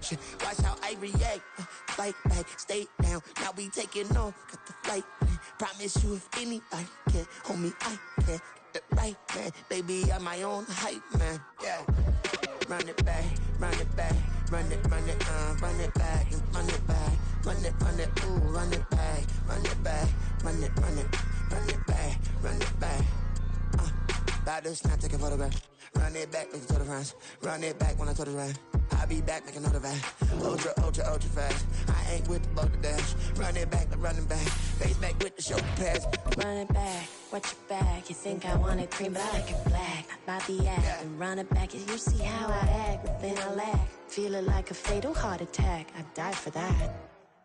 action. Watch how I react. Fight back, stay down. Now we taking off. Got the flight plan. Promise you if anybody can, homie, I can. Get the right man. Baby, I'm my own hype man. Yeah. Run it back, run it back. Run it back, run it back, run it back, ooh, run it back, run it back, run it back, run it back. About to snap, take a photograph. Run it back, make it to the front. Run it back when I told it right. I'll be back, make another back. Ultra, ultra, ultra fast. I ain't with the boat dash. Run it back, running back. Face back with the shoulder pads. Run it back, watch your back. You think I want it cream, but I like it black. About the act, and run it back. You see how I act, but then I lack. Feel it like a fatal heart attack. I die for that.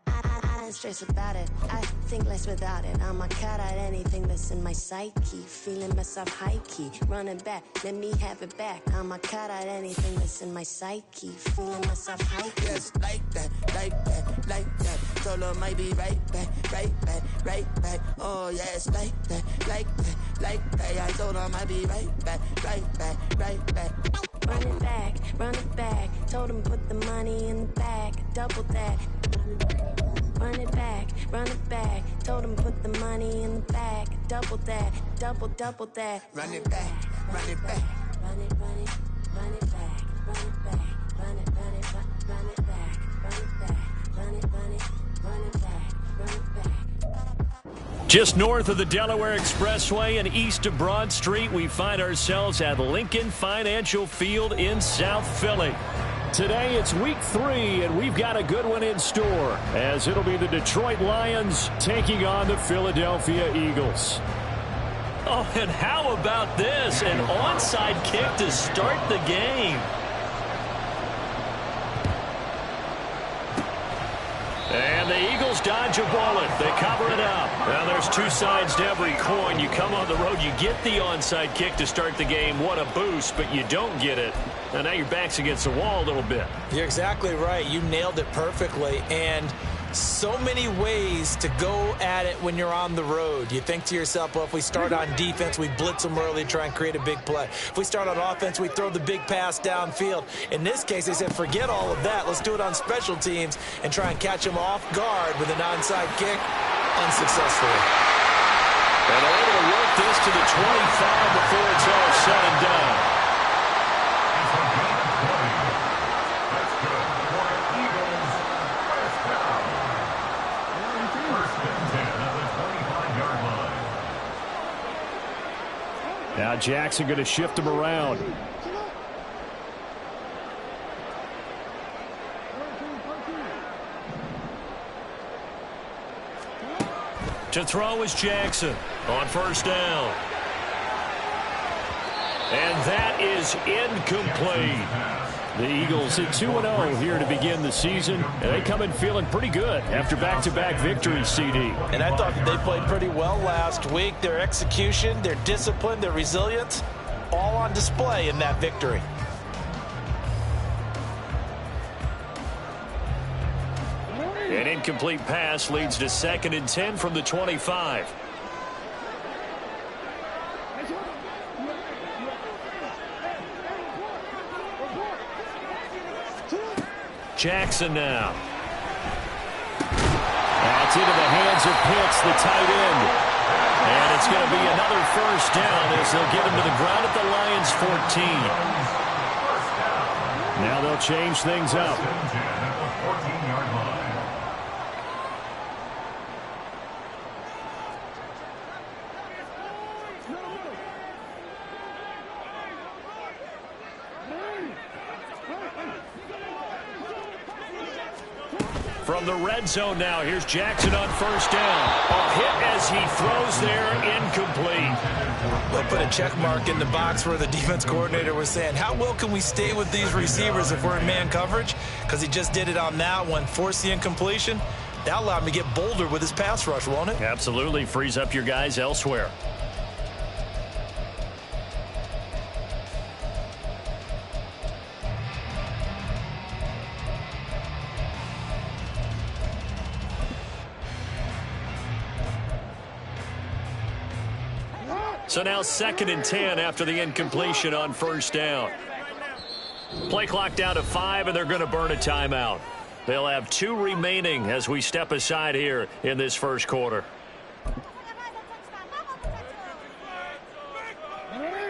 I don't stress about it. I think less without it. I'ma cut out anything that's in my psyche. Feeling myself high key. Running back, let me have it back. I'ma cut out anything that's in my psyche. Feeling myself high key. Yes, like that, like that, like that. Solo might be right back, right back, right back. Oh yes, like that, like that, like that. I told her I might be right back, right back, right back. Run it back, run it back. Told him put the money in the bag. Double that. Run it back, run it back. Told him put the money in the bag. Double that, double that. Run it back, run it back. Run it, run it, run it back. Run it back, run it, run it, run it back. Run it back, run it, run it, run it back. Run it back. Just north of the Delaware Expressway and east of Broad Street, we find ourselves at Lincoln Financial Field in South Philly. Today it's week 3, and we've got a good one in store, as it'll be the Detroit Lions taking on the Philadelphia Eagles. Oh, and how about this? An onside kick to start the game. And the Eagles dodge a bullet. They cover it up. Now, there's two sides to every coin. You come on the road, you get the onside kick to start the game. What a boost, but you don't get it. And now your back's against the wall a little bit. You're exactly right. You nailed it perfectly. And so many ways to go at it when you're on the road. You think to yourself, well, if we start on defense, we blitz them early, try and create a big play. If we start on offense, we throw the big pass downfield. In this case, they said, forget all of that. Let's do it on special teams and try and catch them off guard with an onside kick unsuccessfully. And they're able to work this to the 25 before it's all said and done. Now Jackson going to shift him around. To throw is Jackson on first down. And that is incomplete. The Eagles at 2-0 here to begin the season, and they come in feeling pretty good after back-to-back victories, CD. And I thought that they played pretty well last week. Their execution, their discipline, their resilience, all on display in that victory. An incomplete pass leads to 2nd and 10 from the 25. Jackson now. That's into the hands of Pitts, the tight end. And it's going to be another first down as they'll get him to the ground at the Lions' 14. Now they'll change things up. From the red zone now, here's Jackson on first down. A hit as he throws there, incomplete. They'll put a check mark in the box where the defense coordinator was saying, how well can we stay with these receivers if we're in man coverage? Because he just did it on that one, forced the incompletion. That allowed him to get bolder with his pass rush, won't it? Absolutely, frees up your guys elsewhere. So now 2nd and 10 after the incompletion on first down. Play clock down to 5, and they're going to burn a timeout. They'll have 2 remaining as we step aside here in this first quarter.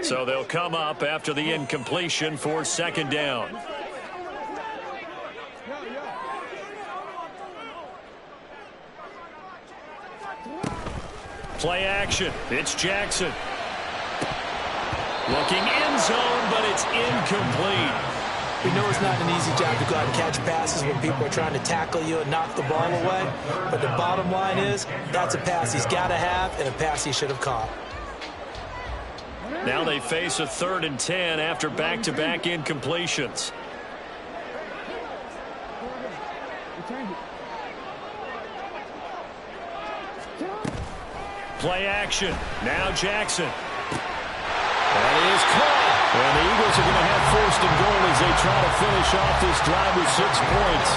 So they'll come up after the incompletion for second down. Play action. It's Jackson. Looking end zone, but it's incomplete. We know it's not an easy job to go out and catch passes when people are trying to tackle you and knock the ball away. But the bottom line is, that's a pass he's got to have and a pass he should have caught. Now they face a 3rd and 10 after back-to-back incompletions. Play action. Now Jackson. That is caught. And the Eagles are going to have 1st and goal as they try to finish off this drive with 6 points.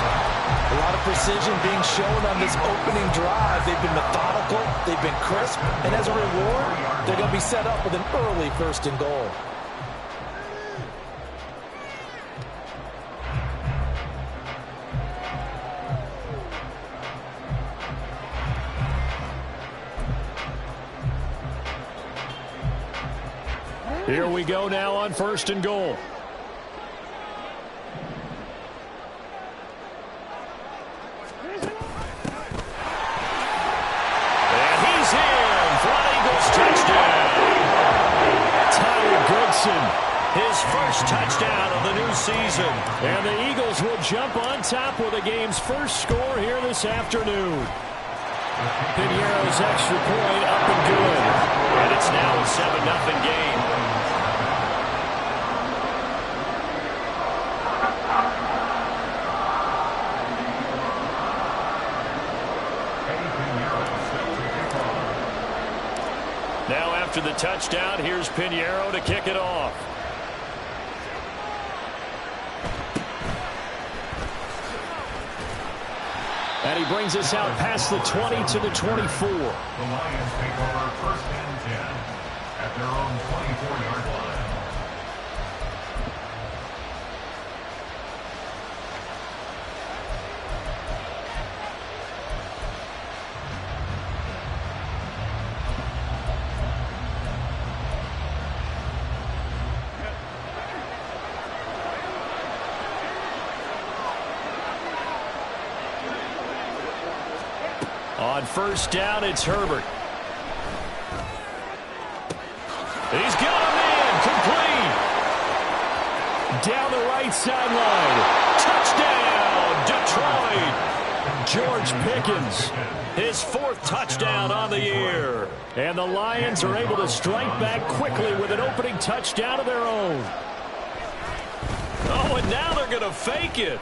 A lot of precision being shown on this opening drive. They've been methodical. They've been crisp. And as a reward, they're going to be set up with an early 1st and goal. Here we go now on 1st and goal. And he's in for an Eagles touchdown. Tyler Goodson, his first touchdown of the new season. And the Eagles will jump on top with the game's first score here this afternoon. Piniero's extra point up and good. And it's now a 7-0 game. Now after the touchdown, here's Piniero to kick it off. And he brings us out past the 20 to the 24. The Lions take over 1st and 10 at their own 24-yard line. On 1st down, it's Herbert. He's got a man complete. Down the right sideline. Touchdown, Detroit. George Pickens, his 4th touchdown on the year. And the Lions are able to strike back quickly with an opening touchdown of their own. Oh, and now they're going to fake it.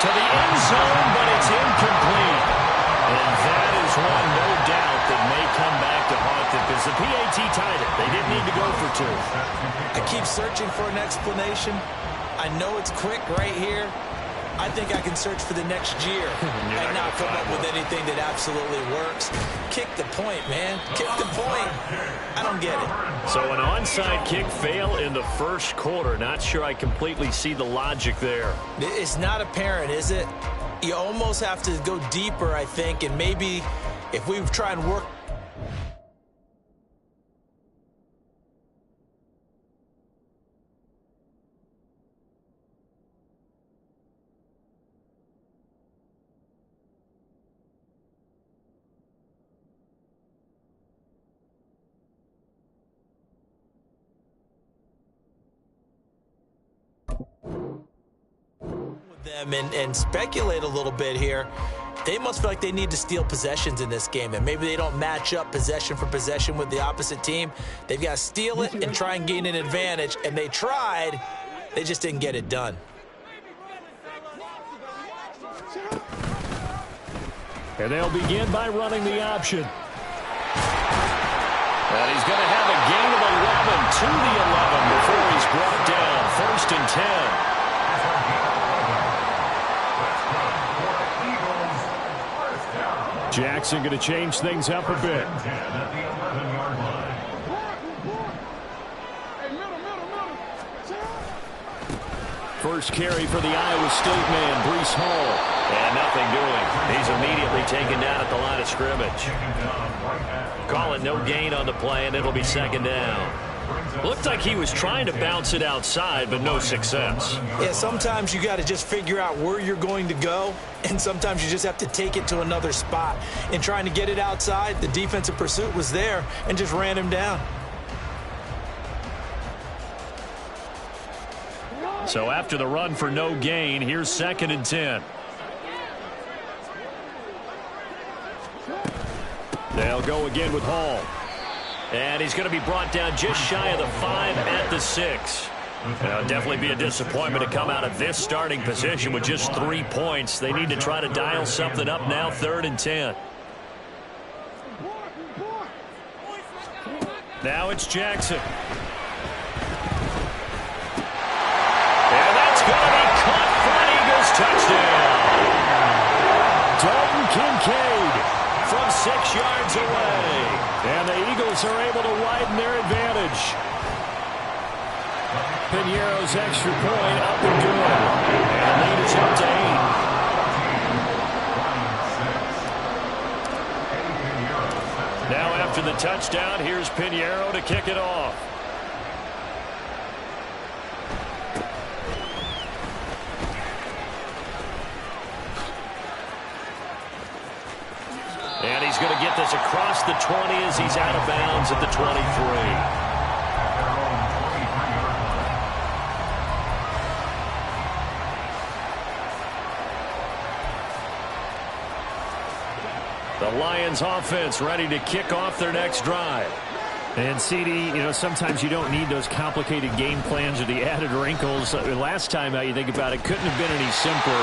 To the end zone, but it's incomplete. And that is one, no doubt, that may come back to haunt them because the PAT tied it. They didn't need to go for 2. I keep searching for an explanation. I know it's quick right here. I think I can search for the next year and not come up with anything that absolutely works. Kick the point, man. Kick the point. I don't get it. So an onside kick fail in the first quarter. Not sure I completely see the logic there. It's not apparent, is it? You almost have to go deeper, I think, and maybe if we try and work. Them and speculate a little bit here. They must feel like they need to steal possessions in this game, and maybe they don't match up possession for possession with the opposite team. They've got to steal it and try and gain an advantage, and they tried. They just didn't get it done. And they'll begin by running the option. And he's going to have a gain of 11 to the 11 before he's brought down. 1st and 10. Jackson going to change things up a bit. first carry for the Iowa State man, Breece Hall. And nothing doing. He's immediately taken down at the line of scrimmage. Call it no gain on the play, and it'll be second down. Looked like he was trying to bounce it outside, but no success. Yeah, sometimes you got to just figure out where you're going to go, and sometimes you just have to take it to another spot. In trying to get it outside, the defensive pursuit was there and just ran him down. So after the run for no gain, here's 2nd and 10. They'll go again with Hall. And he's going to be brought down just shy of the 5 at the 6. It'll definitely be a disappointment to come out of this starting position with just 3 points. They need to try to dial something up now, 3rd and 10. Now it's Jackson. And that's going to be caught for an Eagles touchdown. Dalton Kincaid from 6 yards away. And the Eagles are able to widen their advantage. Piñeiro's extra point up and good. And the lead is up to 8. Now after the touchdown, here's Piñeiro to kick it off. And he's going to get this across the 20 as he's out of bounds at the 23. The Lions offense ready to kick off their next drive. And CD, sometimes you don't need those complicated game plans or the added wrinkles. Last time out, you think about it, couldn't have been any simpler.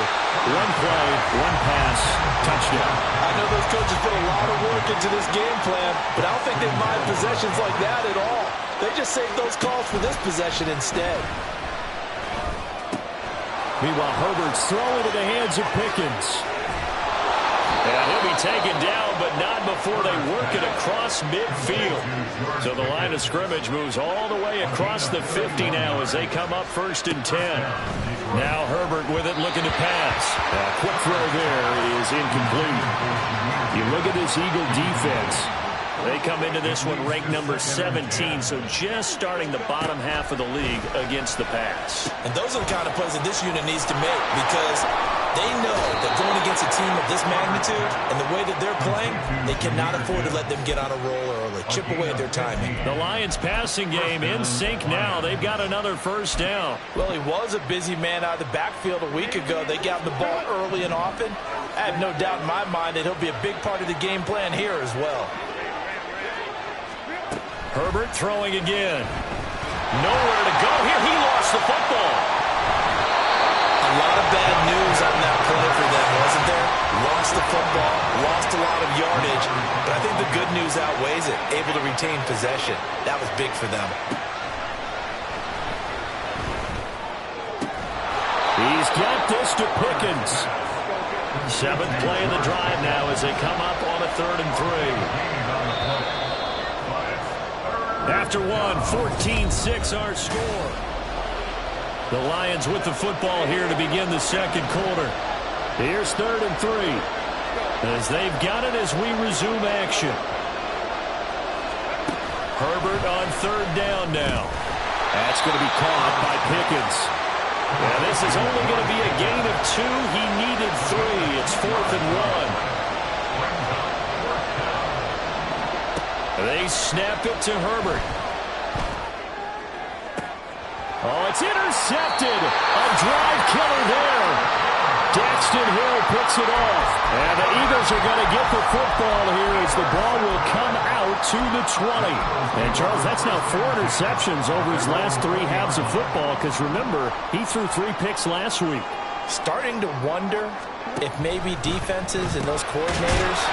One play, one pass, touchdown. I know those coaches put a lot of work into this game plan, but I don't think they mind possessions like that at all. They just save those calls for this possession instead. Meanwhile, Herbert's throwing to the hands of Pickens. And he'll be taken down, but not before they work it across midfield. So the line of scrimmage moves all the way across the 50 now as they come up 1st and 10. Now Herbert with it, looking to pass. A quick throw there is incomplete. You look at this Eagle defense. They come into this one ranked number 17, so just starting the bottom half of the league against the pass. And those are the kind of plays that this unit needs to make, because they know that going against a team of this magnitude and the way that they're playing, they cannot afford to let them get on a roll early, chip away at their timing. The Lions passing game in sync now. They've got another 1st down. Well, he was a busy man out of the backfield a week ago. They got the ball early and often. I have no doubt in my mind that he'll be a big part of the game plan here as well. Herbert throwing again. Nowhere to go here. He lost the football. A lot of bad news on that play for them, wasn't there? Lost the football, lost a lot of yardage, but I think the good news outweighs it. Able to retain possession. That was big for them. He's got this to Pickens. 7th play of the drive now as they come up on a 3rd and 3. After one, 14-6 our score. The Lions with the football here to begin the 2nd quarter. Here's 3rd and 3 as they've got it as we resume action. Herbert on 3rd down now. That's going to be caught by Pickens. And this is only going to be a gain of 2. He needed 3. It's 4th and 1. They snap it to Herbert. Oh, it's intercepted. A drive killer there. Daxton Hill picks it off. And the Eagles are going to get the football here as the ball will come out to the 20. And, Charles, that's now 4 interceptions over his last 3 halves of football, because, remember, he threw 3 picks last week. Starting to wonder if maybe defenses and those coordinators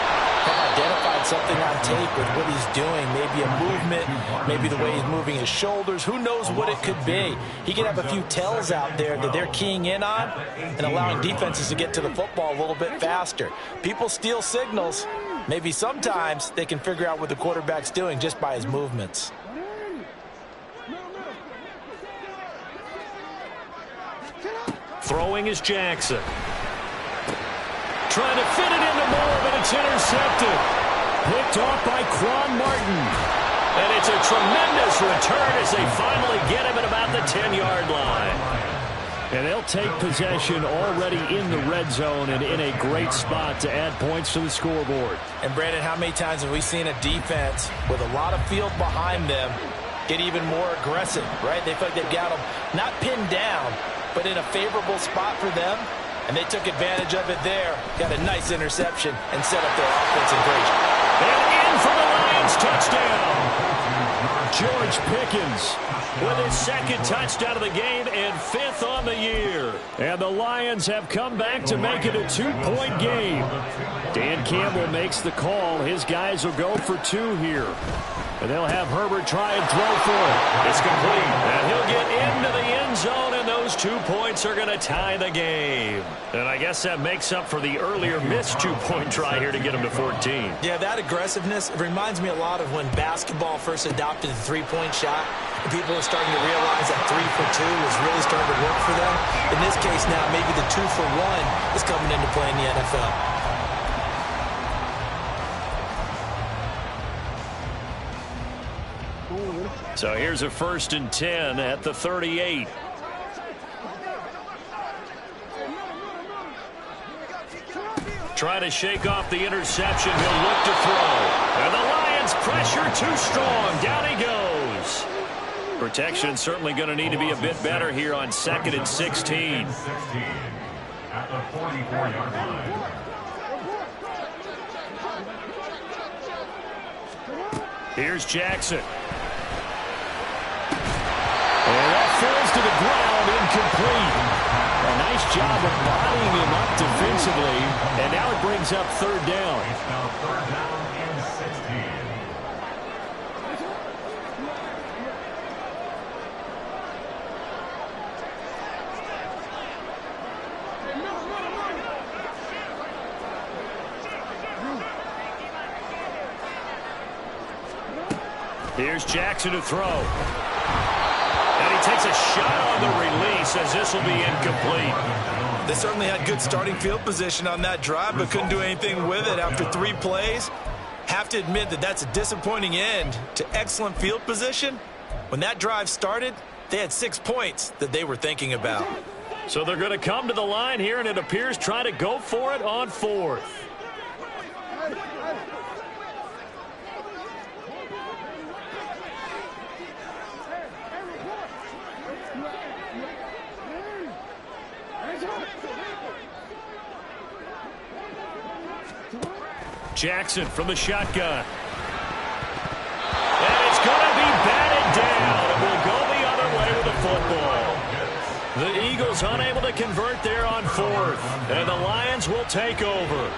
have identified something on tape with what he's doing. Maybe a movement, maybe the way he's moving his shoulders. Who knows what it could be? He could have a few tells out there that they're keying in on and allowing defenses to get to the football a little bit faster. People steal signals. Maybe sometimes they can figure out what the quarterback's doing just by his movements. Throwing is Jackson. Trying to fit it into Moore, but it's intercepted. Picked off by Quan Martin. And it's a tremendous return as they finally get him at about the 10-yard line. And they'll take possession already in the red zone and in a great spot to add points to the scoreboard. And, Brandon, how many times have we seen a defense with a lot of field behind them get even more aggressive, right? They feel like they've got them not pinned down, but in a favorable spot for them. And they took advantage of it there. Got a nice interception and set up their offensive break. And in for the Lions touchdown. George Pickens with his second touchdown of the game and 5th on the year. And the Lions have come back to make it a 2-point game. Dan Campbell makes the call. His guys will go for 2 here. And they'll have Herbert try and throw for it. It's complete. And he'll get into the end zone, and those 2 points are going to tie the game. And I guess that makes up for the earlier missed 2-point try here to get him to 14. Yeah, that aggressiveness, it reminds me a lot of when basketball first adopted the three-point shot. And people are starting to realize that 3 for 2 is really starting to work for them. In this case now, maybe the 2 for 1 is coming into play in the NFL. So here's a 1st and 10 at the 38. Trying to shake off the interception. He'll look to throw. And the Lions pressure too strong. Down he goes. Protection certainly going to need to be a bit better here on 2nd and 16. At the 44-yard line. Here's Jackson. And that falls to the ground, incomplete. A nice job of bodying him up defensively, and now it brings up 3rd down. It's now 3rd down and 16. Here's Jackson to throw. And he takes a shot on the release as this will be incomplete. They certainly had good starting field position on that drive, but couldn't do anything with it after 3 plays. Have to admit that that's a disappointing end to excellent field position. When that drive started, they had 6 points that they were thinking about. So they're going to come to the line here, and it appears try to go for it on 4th. Jackson from the shotgun. And it's going to be batted down. And we'll go the other way with the football. The Eagles unable to convert there on 4th. And the Lions will take over.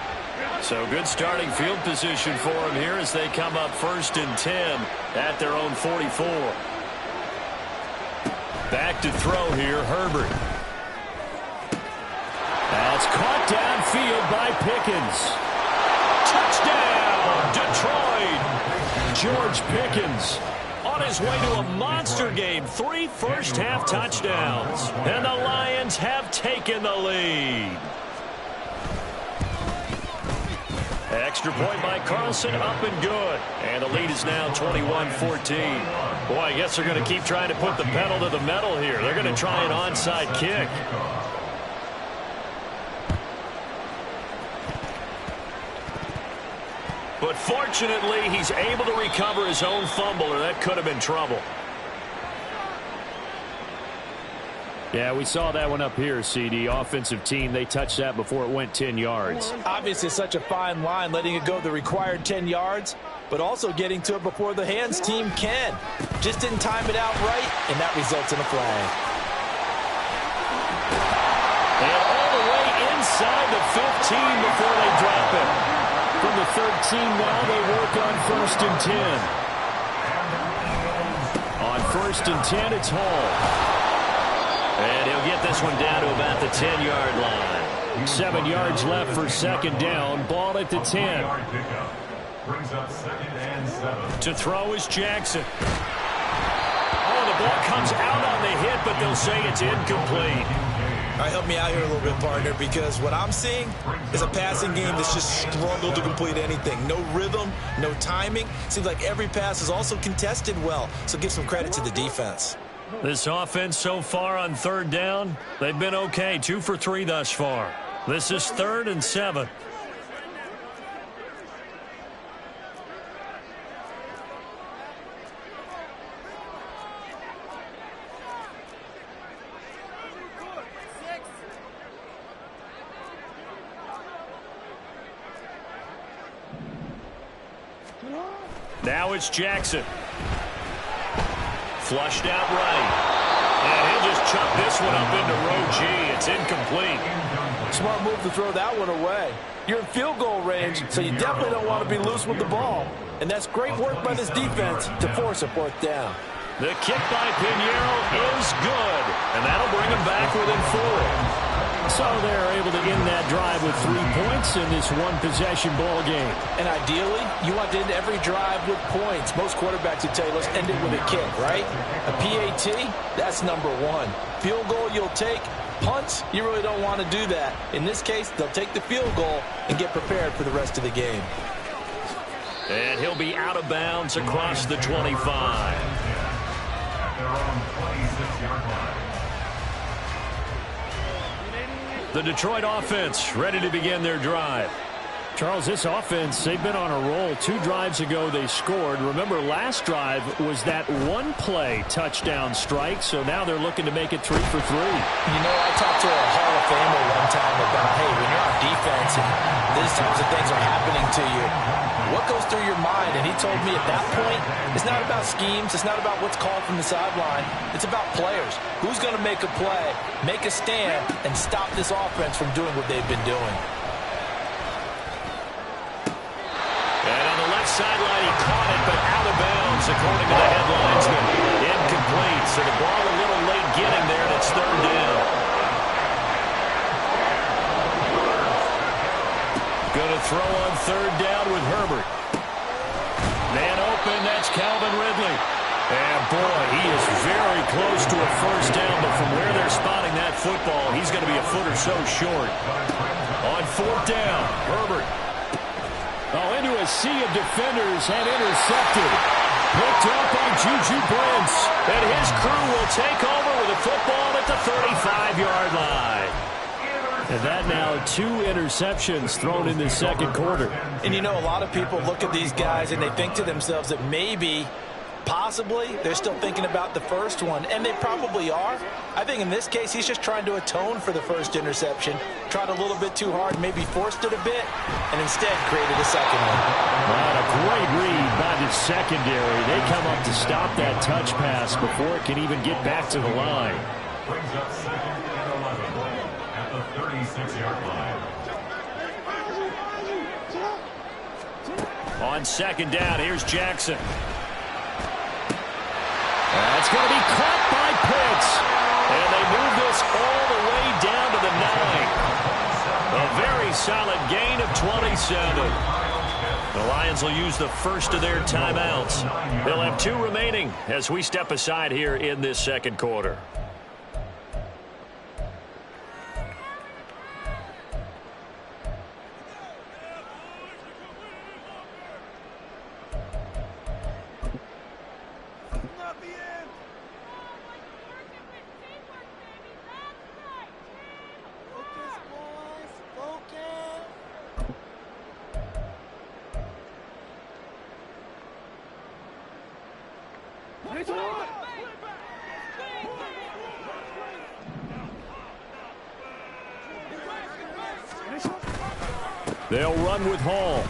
So good starting field position for them here as they come up 1st and 10 at their own 44. Back to throw here, Herbert. That's caught downfield by Pickens. Touchdown, Detroit. George Pickens on his way to a monster game. 3 first-half touchdowns. And the Lions have taken the lead. Extra point by Carlson, up and good. And the lead is now 21-14. Boy, I guess they're going to keep trying to put the pedal to the metal here. They're going to try an onside kick. But fortunately, he's able to recover his own fumble, or that could have been trouble. Yeah, we saw that one up here, CD. Offensive team, they touched that before it went 10 yards. Obviously, such a fine line, letting it go the required 10 yards, but also getting to it before the hands team can. Just didn't time it out right, and that results in a flag. And all the way inside the 15 before they drop it. From the 13 now, they work on 1st and 10. On 1st and 10, it's Hall. And he'll get this one down to about the 10-yard line. 7 yards left for 2nd down. Ball at the 10. Brings up 2nd and 7. To throw is Jackson. Oh, the ball comes out on the hit, but they'll say it's incomplete. All right, help me out here a little bit, partner, because what I'm seeing is a passing game that's just struggled to complete anything. No rhythm, no timing. Seems like every pass is also contested well, so give some credit to the defense. This offense so far on third down, they've been okay. 2 for 3 thus far. This is 3rd and 7. Now it's Jackson. Flushed out right. And he'll just chuck this one up into row G. It's incomplete. Smart move to throw that one away. You're in field goal range, so you definitely don't want to be loose with the ball. And that's great work by this defense to force a 4th down. The kick by Pinheiro is good. And that'll bring him back within 4. So they're able to end that drive with 3 points in this one-possession ball game. And ideally, you want to end every drive with points. Most quarterbacks would tell you, let's end it with a kick, right? A PAT, that's number 1. Field goal you'll take. Punts, you really don't want to do that. In this case, they'll take the field goal and get prepared for the rest of the game. And he'll be out of bounds across the 25. At their own 26-yard line. The Detroit offense ready to begin their drive. Charles, this offense, they've been on a roll. 2 drives ago they scored. Remember, last drive was that one-play touchdown strike, so now they're looking to make it 3 for 3. You know, I talked to a Hall of Famer one time about, hey, when you're on defense and these types of things are happening to you, what goes through your mind? And he told me at that point, it's not about schemes, it's not about what's called from the sideline, it's about players. Who's going to make a play, make a stand, and stop this offense from doing what they've been doing? Sideline, he caught it, but out of bounds, according to the headlines. Incomplete, so the ball a little late getting there, and it's 3rd down. Going to throw on 3rd down with Herbert. Man open, that's Calvin Ridley. And, boy, he is very close to a 1st down, but from where they're spotting that football, he's going to be a foot or so short. On 4th down, Herbert. Oh, into a sea of defenders and intercepted. Picked up by Juju Brents. And his crew will take over with a football at the 35-yard line. And that now 2 interceptions thrown in the 2nd quarter. And, you know, a lot of people look at these guys and they think to themselves that maybe, possibly, they're still thinking about the first one. And they probably are. I think in this case, he's just trying to atone for the 1st interception. Tried a little bit too hard, maybe forced it a bit, and instead created a 2nd one. What a great read by the secondary. They come up to stop that touch pass before it can even get back to the line. Brings up 2nd and 11 at the 36-yard line. On 2nd down, here's Jackson. That's going to be caught by Pitts. And they move this all the way down to the 9. A very solid gain of 27. The Lions will use the first of their timeouts. They'll have 2 remaining as we step aside here in this 2nd quarter. They'll run with Hall.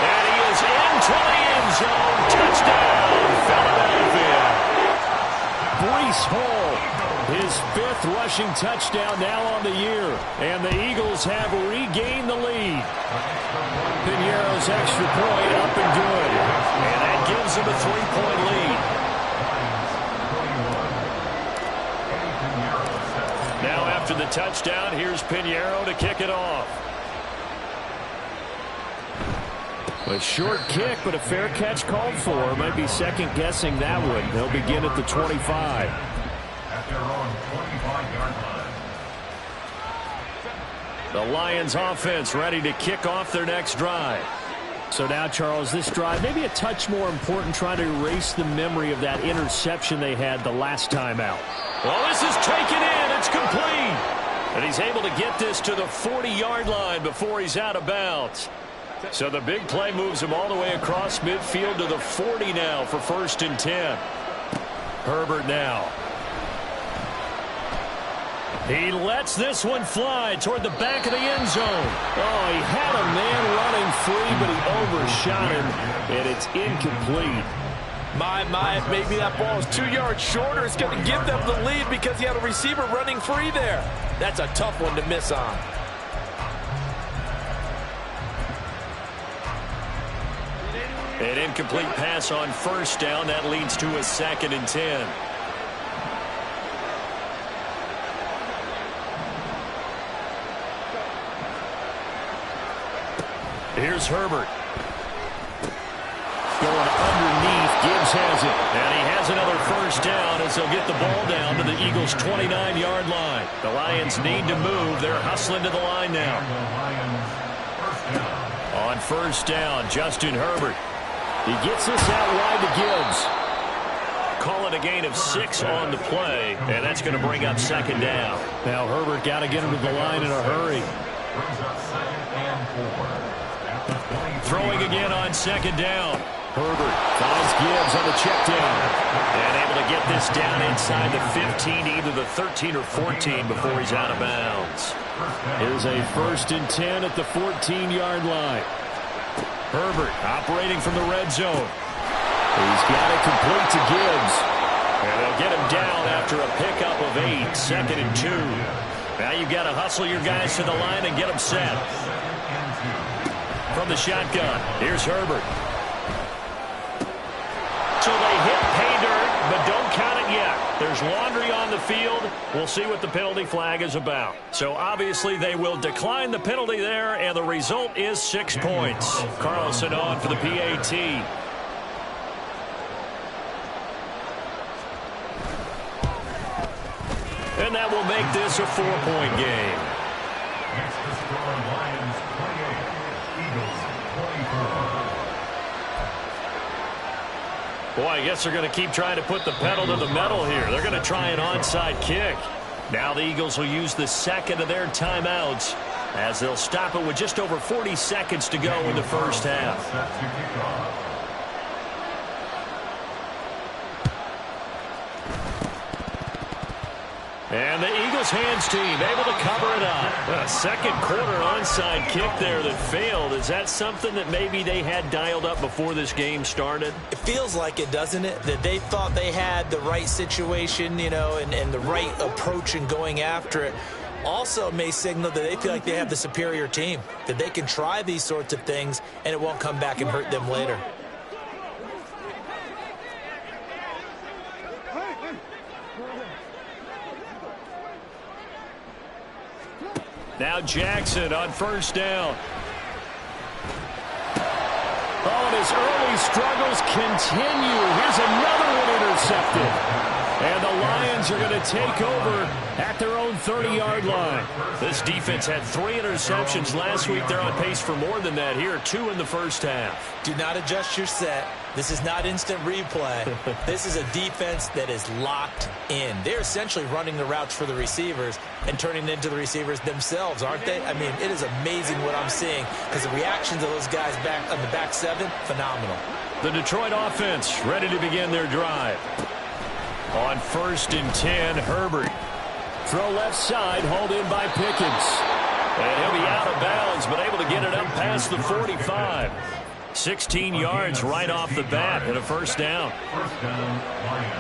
And he is into the end zone. Touchdown, Philadelphia. Breece Hall, his 5th rushing touchdown now on the year. And the Eagles have regained the lead. Pinheiro's extra point up and good. And that gives them a 3-point lead. Now after the touchdown, here's Pinheiro to kick it off. A short kick, but a fair catch called for. Might be second-guessing that one. They'll begin at the 25. At their own 20. The Lions offense ready to kick off their next drive. So now, Charles, this drive maybe a touch more important, trying to erase the memory of that interception they had the last time out. Well, this is taken in. It's complete. And he's able to get this to the 40-yard line before he's out of bounds. So the big play moves him all the way across midfield to the 40 now for 1st and 10. Herbert now. He lets this one fly toward the back of the end zone. Oh, he had a man running free, but he overshot him, and it's incomplete. Maybe that ball is 2 yards shorter. It's going to give them the lead because he had a receiver running free there. That's a tough one to miss on. An incomplete pass on 1st down. That leads to a 2nd and 10. Here's Herbert. Going underneath. Gibbs has it. And he has another 1st down as they'll get the ball down to the Eagles' 29-yard line. The Lions need to move. They're hustling to the line now. On 1st down, Justin Herbert. He gets this out wide to Gibbs. Call it a gain of 6 on the play, and that's going to bring up 2nd down. Now Herbert got to get him to the line in a hurry. Throwing again on 2nd down. Herbert finds Gibbs on the check down. And able to get this down inside the 15, either the 13 or 14 before he's out of bounds. Here's a 1st and 10 at the 14-yard line. Herbert operating from the red zone. He's got it complete to Gibbs. And they'll get him down after a pickup of 8, 2nd and 2. Now you've got to hustle your guys to the line and get them set. From the shotgun, here's Herbert. So they hit pay dirt, but don't count it yet. There's laundry on the field. We'll see what the penalty flag is about. So obviously they will decline the penalty there, and the result is 6 points. Carlson on for the PAT. And that will make this a 4-point game. Next to score, Lions 28, Eagles 24. Boy, I guess they're going to keep trying to put the pedal to the metal here. They're going to try an onside kick. Now the Eagles will use the 2nd of their timeouts as they'll stop it with just over 40 seconds to go in the 1st half. And the Eagles hands team able to cover it up. A 2nd quarter onside kick there that failed. Is that something that maybe they had dialed up before this game started? It feels like it, doesn't it? That they thought they had the right situation, you know, and the right approach in going after it. Also may signal that they feel like they have the superior team, that they can try these sorts of things and it won't come back and hurt them later. Now Jackson on 1st down. Oh, and his early struggles continue. Here's another one intercepted. And the Lions are going to take over at their own 30-yard line. This defense had 3 interceptions last week. They're on pace for more than that here, 2 in the 1st half. Do not adjust your set. This is not instant replay. This is a defense that is locked in. They're essentially running the routes for the receivers and turning into the receivers themselves, aren't they? I mean, it is amazing what I'm seeing because the reactions of those guys back on the back 7, phenomenal. The Detroit offense ready to begin their drive. On 1st and 10, Herbert. Throw left side, hauled in by Pickens. And he'll be out of bounds, but able to get it up past the 45. 16 yards right off the bat and a 1st down. First down, Lions.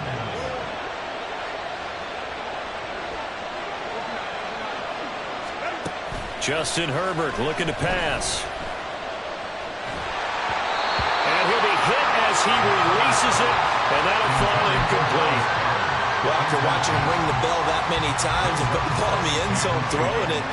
Justin Herbert looking to pass. And he'll be hit as he releases it, and that'll fall incomplete. Well, after watching him ring the bell that many times and put the ball in the end zone, throwing it,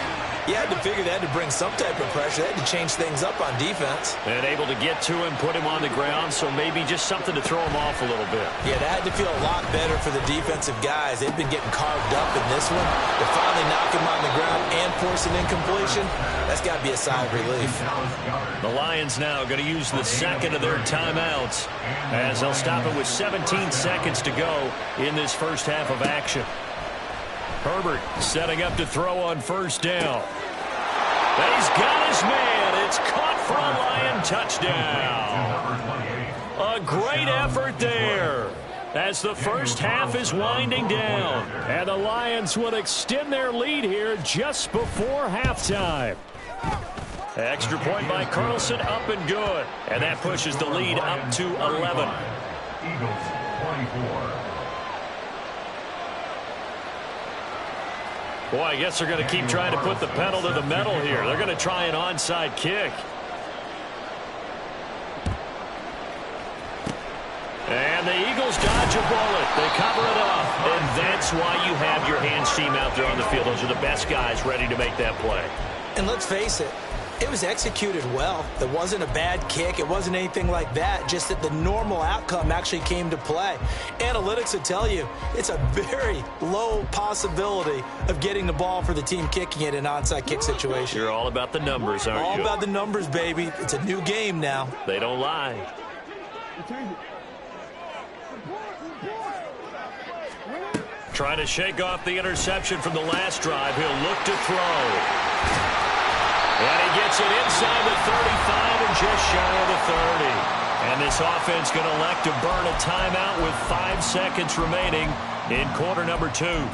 You had to figure they had to bring some type of pressure. They had to change things up on defense. And able to get to him, put him on the ground, so maybe just something to throw him off a little bit. Yeah, that had to feel a lot better for the defensive guys. They've been getting carved up in this one. To finally knock him on the ground and force an incompletion, that's got to be a sigh of relief. The Lions now going to use the second of their timeouts as they'll stop it with 17 seconds to go in this first half of action. Herbert setting up to throw on first down. He's got his man. It's caught for a Lion touchdown. A great effort there as the first half is winding down. And the Lions will extend their lead here just before halftime. Extra point by Carlson, up and good. And that pushes the lead up to 11. Eagles 24. Boy, I guess they're going to keep trying to put the pedal to the metal here. They're going to try an onside kick. And the Eagles dodge a bullet. They cover it up. And that's why you have your hands team out there on the field. Those are the best guys ready to make that play. And let's face it, it was executed well. It wasn't a bad kick. It wasn't anything like that. Just that the normal outcome actually came to play. Analytics would tell you it's a very low possibility of getting the ball for the team kicking it in an onside kick situation. You're all about the numbers, aren't you? All about the numbers, baby. It's a new game now. They don't lie. Trying to shake off the interception from the last drive. He'll look to throw. And he gets it inside the 35 and just shy of the 30. And this offense going to elect to burn a timeout with 5 seconds remaining in quarter number 2.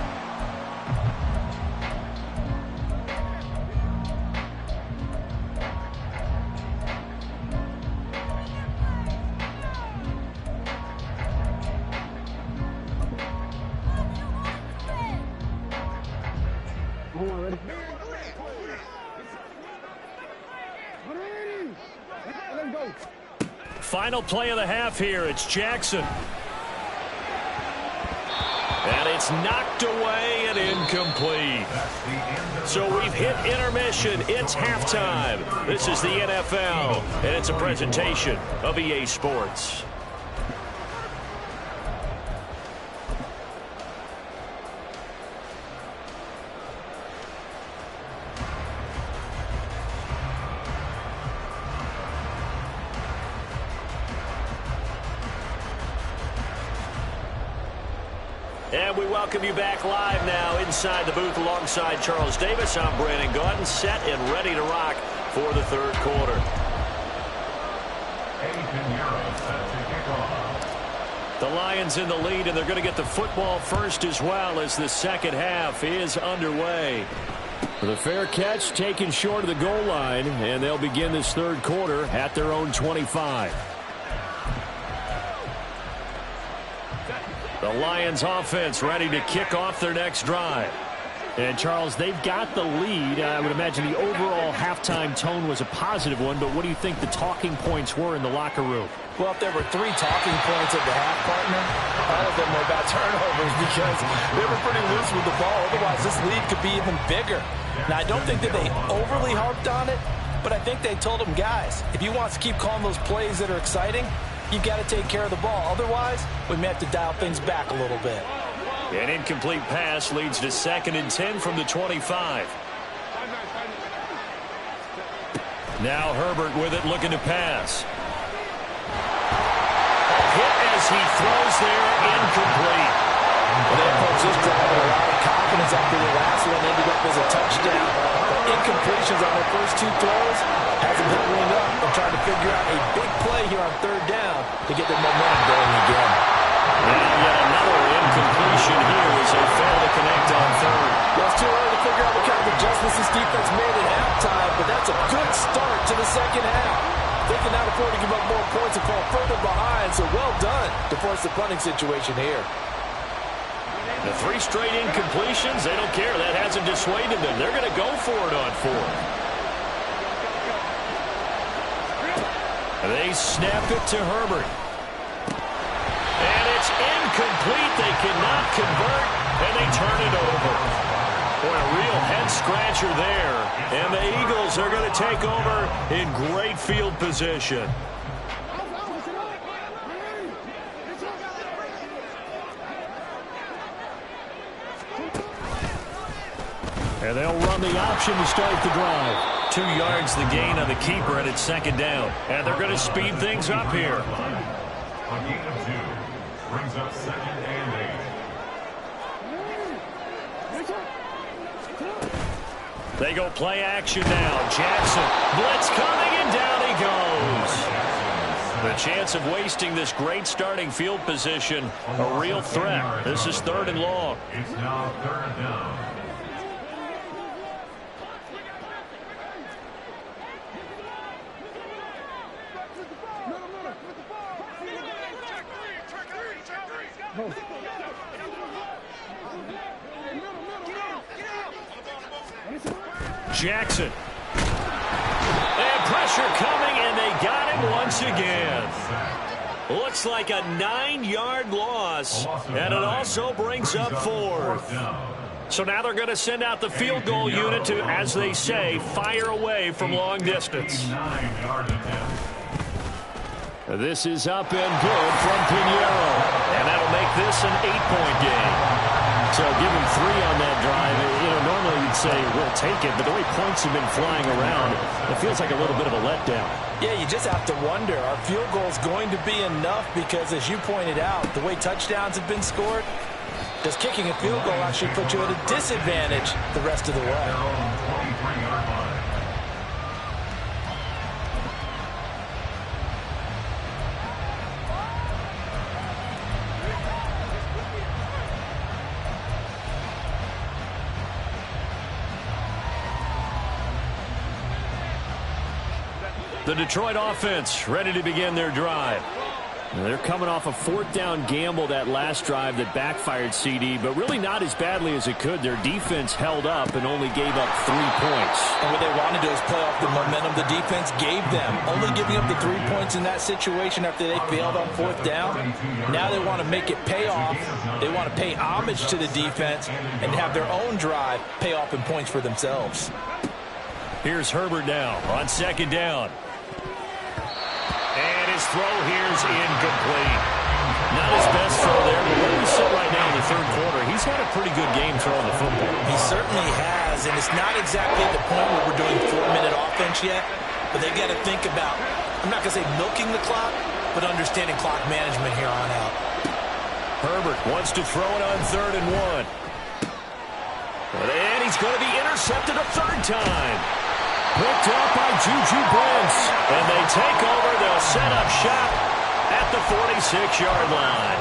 Final play of the half here. It's Jackson. And it's knocked away and incomplete. So we've hit intermission. It's halftime. This is the NFL, and it's a presentation of EA Sports. And we welcome you back live now inside the booth alongside Charles Davis. I'm Brandon Gaudin, set and ready to rock for the third quarter. The Lions in the lead, and they're going to get the football first as well as the second half is underway. The fair catch taken short of the goal line, and they'll begin this third quarter at their own 25. The Lions offense ready to kick off their next drive. And, Charles, they've got the lead. I would imagine the overall halftime tone was a positive one, but what do you think the talking points were in the locker room? Well, if there were 3 talking points at the half, partner, all of them were about turnovers because they were pretty loose with the ball. Otherwise, this lead could be even bigger. Now, I don't think that they overly harped on it, but I think they told them, guys, if you want to keep calling those plays that are exciting, you've got to take care of the ball. Otherwise, we may have to dial things back a little bit. An incomplete pass leads to 2nd and 10 from the 25. Now Herbert with it, looking to pass. Hit as he throws there, incomplete. Well, they approach this drive with a lot of confidence after the last one ended up as a touchdown. The incompletions on their first 2 throws has them doubling up and trying to figure out a big play here on 3rd down to get their momentum going again. And yet another incompletion here as they fail to connect on 3rd. Well, it's too early to figure out what kind of adjustments this defense made at halftime, but that's a good start to the second half. They can now afford to give up more points and fall further behind, so well done to force the punting situation here. The 3 straight incompletions, they don't care. That hasn't dissuaded them. They're going to go for it on 4. They snap it to Herbert. And it's incomplete. They cannot convert, and they turn it over. Boy, a real head-scratcher there. And the Eagles are going to take over in great field position. And they'll run the option to start the drive. 2 yards the gain on the keeper, and it's second down. And they're going to speed things up here. A gain of 2 brings up 2nd and 8. They go play action now. Jackson, blitz coming, and down he goes. The chance of wasting this great starting field position, a real threat. This is 3rd and long. It's now 3rd down. Jackson. And pressure coming, and they got him once again. Looks like a 9-yard loss, and it also brings up 4th. So now they're going to send out the field goal unit to, as they say, fire away from long distance. 9-yard attempt. This is up and good from Pinheiro, and that'll make this an 8-point game. So give him 3 on that drive. Normally you'd say, we'll take it, but the way points have been flying around, it feels like a little bit of a letdown. Yeah, you just have to wonder, are field goals going to be enough? Because as you pointed out, the way touchdowns have been scored, does kicking a field goal actually put you at a disadvantage the rest of the way? Their own 23-yard line. The Detroit offense ready to begin their drive. They're coming off a 4th down gamble that last drive that backfired, CD, but really not as badly as it could. Their defense held up and only gave up 3 points. And what they want to do is play off the momentum the defense gave them. Only giving up the 3 points in that situation after they failed on 4th down. Now they want to make it pay off. They want to pay homage to the defense and have their own drive pay off in points for themselves. Here's Herbert now on 2nd down. And his throw here's incomplete. Not his best throw there, but where we sit right now in the 3rd quarter, he's had a pretty good game throwing the football. He certainly has, and it's not exactly at the point where we're doing 4-minute offense yet, but they got to think about, I'm not going to say milking the clock, but understanding clock management here on out. Herbert wants to throw it on 3rd and 1. And he's going to be intercepted a 3rd time. Picked up by Juju Brents. And they take over. They'll set up shop at the 46-yard line.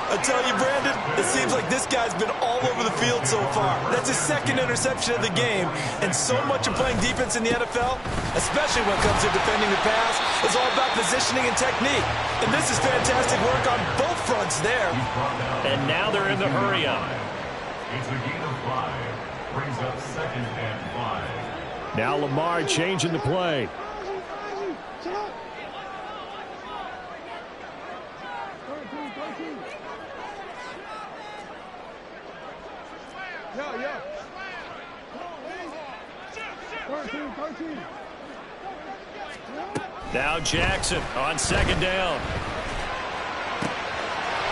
I tell you, Brandon, it seems like this guy's been all over the field so far. That's his 2nd interception of the game. And so much of playing defense in the NFL, especially when it comes to defending the pass, is all about positioning and technique. And this is fantastic work on both fronts there. And now they're in the hurry-up. It's a gain of 5. Brings up 2nd and 5. Now Lamar changing the play. Now Jackson on 2nd down.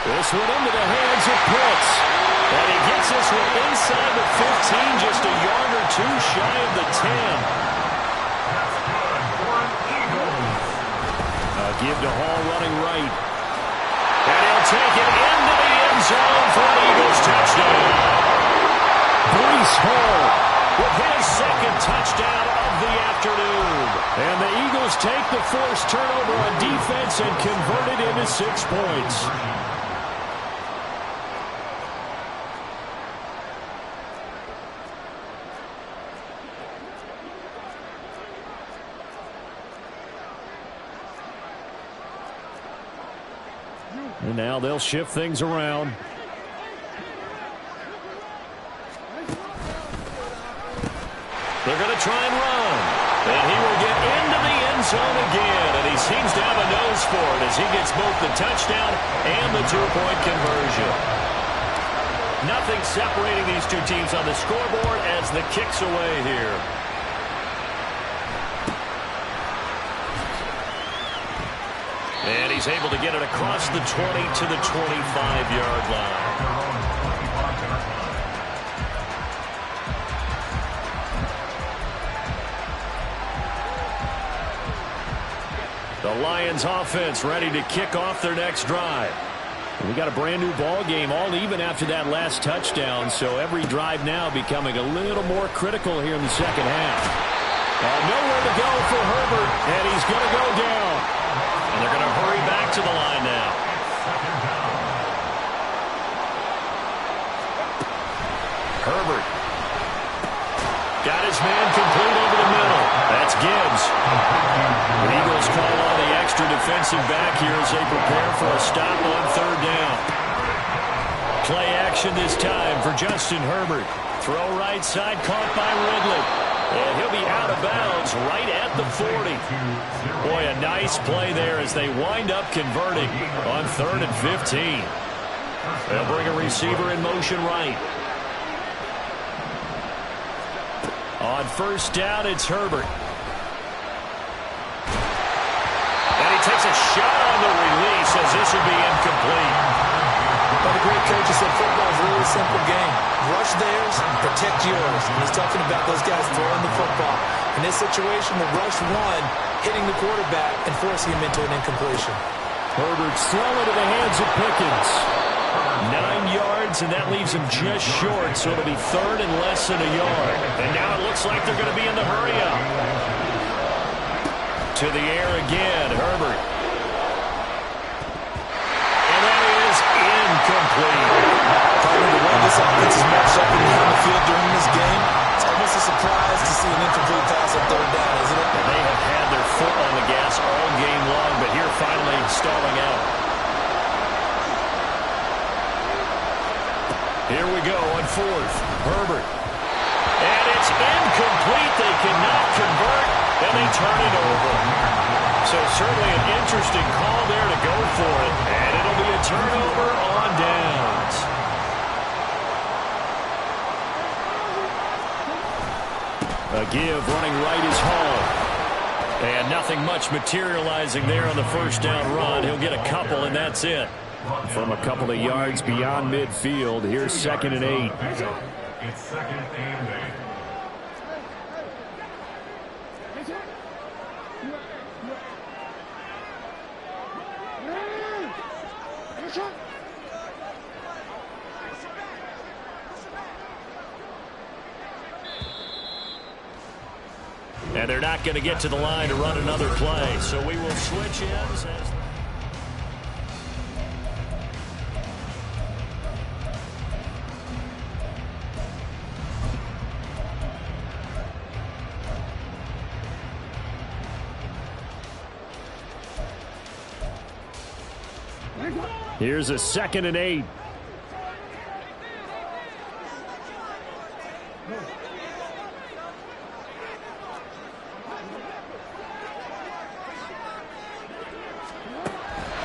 This one into the hands of Pitts. And he gets this one inside the 15, just a yard or 2 shy of the 10. That's good for an Eagles. Give to Hall running right. And he'll take it into the end zone for an Eagles touchdown. Breece Hall with his 2nd touchdown of the afternoon. And the Eagles take the forced turnover on defense and convert it into 6 points. And now they'll shift things around. They're going to try and run. And he will get into the end zone again. And he seems to have a nose for it as he gets both the touchdown and the 2-point conversion. Nothing separating these two teams on the scoreboard as the kick's away here. And he's able to get it across the 20 to the 25-yard line. The Lions offense ready to kick off their next drive. We got a brand new ball game, all even after that last touchdown, so every drive now becoming a little more critical here in the second half. Nowhere to go for Herbert, and he's going to go down. And they're going to hurry back to the line now. Herbert got his man complete over the middle. That's Gibbs. The Eagles call on the extra defensive back here as they prepare for a stop on third down. Play action this time for Justin Herbert. Throw right side, caught by Ridley. And he'll be out of bounds right at the 40. Boy, a nice play there as they wind up converting on 3rd and 15. They'll bring a receiver in motion right. On first down, it's Herbert. And he takes a shot on the release as this will be incomplete. But the great coach said football is a really simple game. Rush theirs, protect yours. And he's talking about those guys throwing the football. In this situation, the rush one, hitting the quarterback and forcing him into an incompletion. Herbert's thrown into the hands of Pickens. 9 yards, and that leaves him just short, so it'll be 3rd and less than a yard. And now it looks like they're going to be in the hurry-up. To the air again, Herbert. And that is incomplete. Probably the way this offense is matched up on the field during this game, it's almost a surprise to see an incomplete pass on third down, isn't it? And they have had their foot on the gas all game long, but here finally stalling out. Here we go on 4th. Herbert. And it's incomplete. They cannot convert, and they turn it over. So certainly an interesting call there to go for it, and it'll be a turnover on downs. A give running right is Hall. And nothing much materializing there on the first down run. He'll get a couple, and that's it. From a couple of yards beyond midfield, here's 2nd and 8. It's 2nd and 8. And they're not going to get to the line to run another play, so we will switch ends as... Here's a 2nd and 8.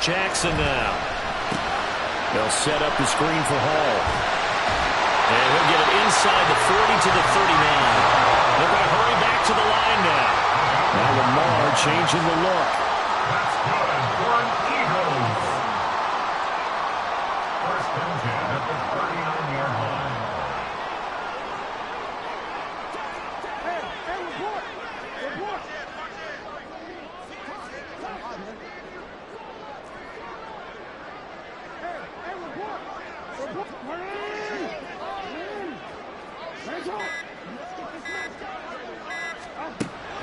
Jackson now. They'll set up the screen for Hall. And he'll get it inside the 40 to the 39. They're going to hurry back to the line now. Now Lamar changing the look. That's good for an Eagles. 1st and 10 at the 39-yard line.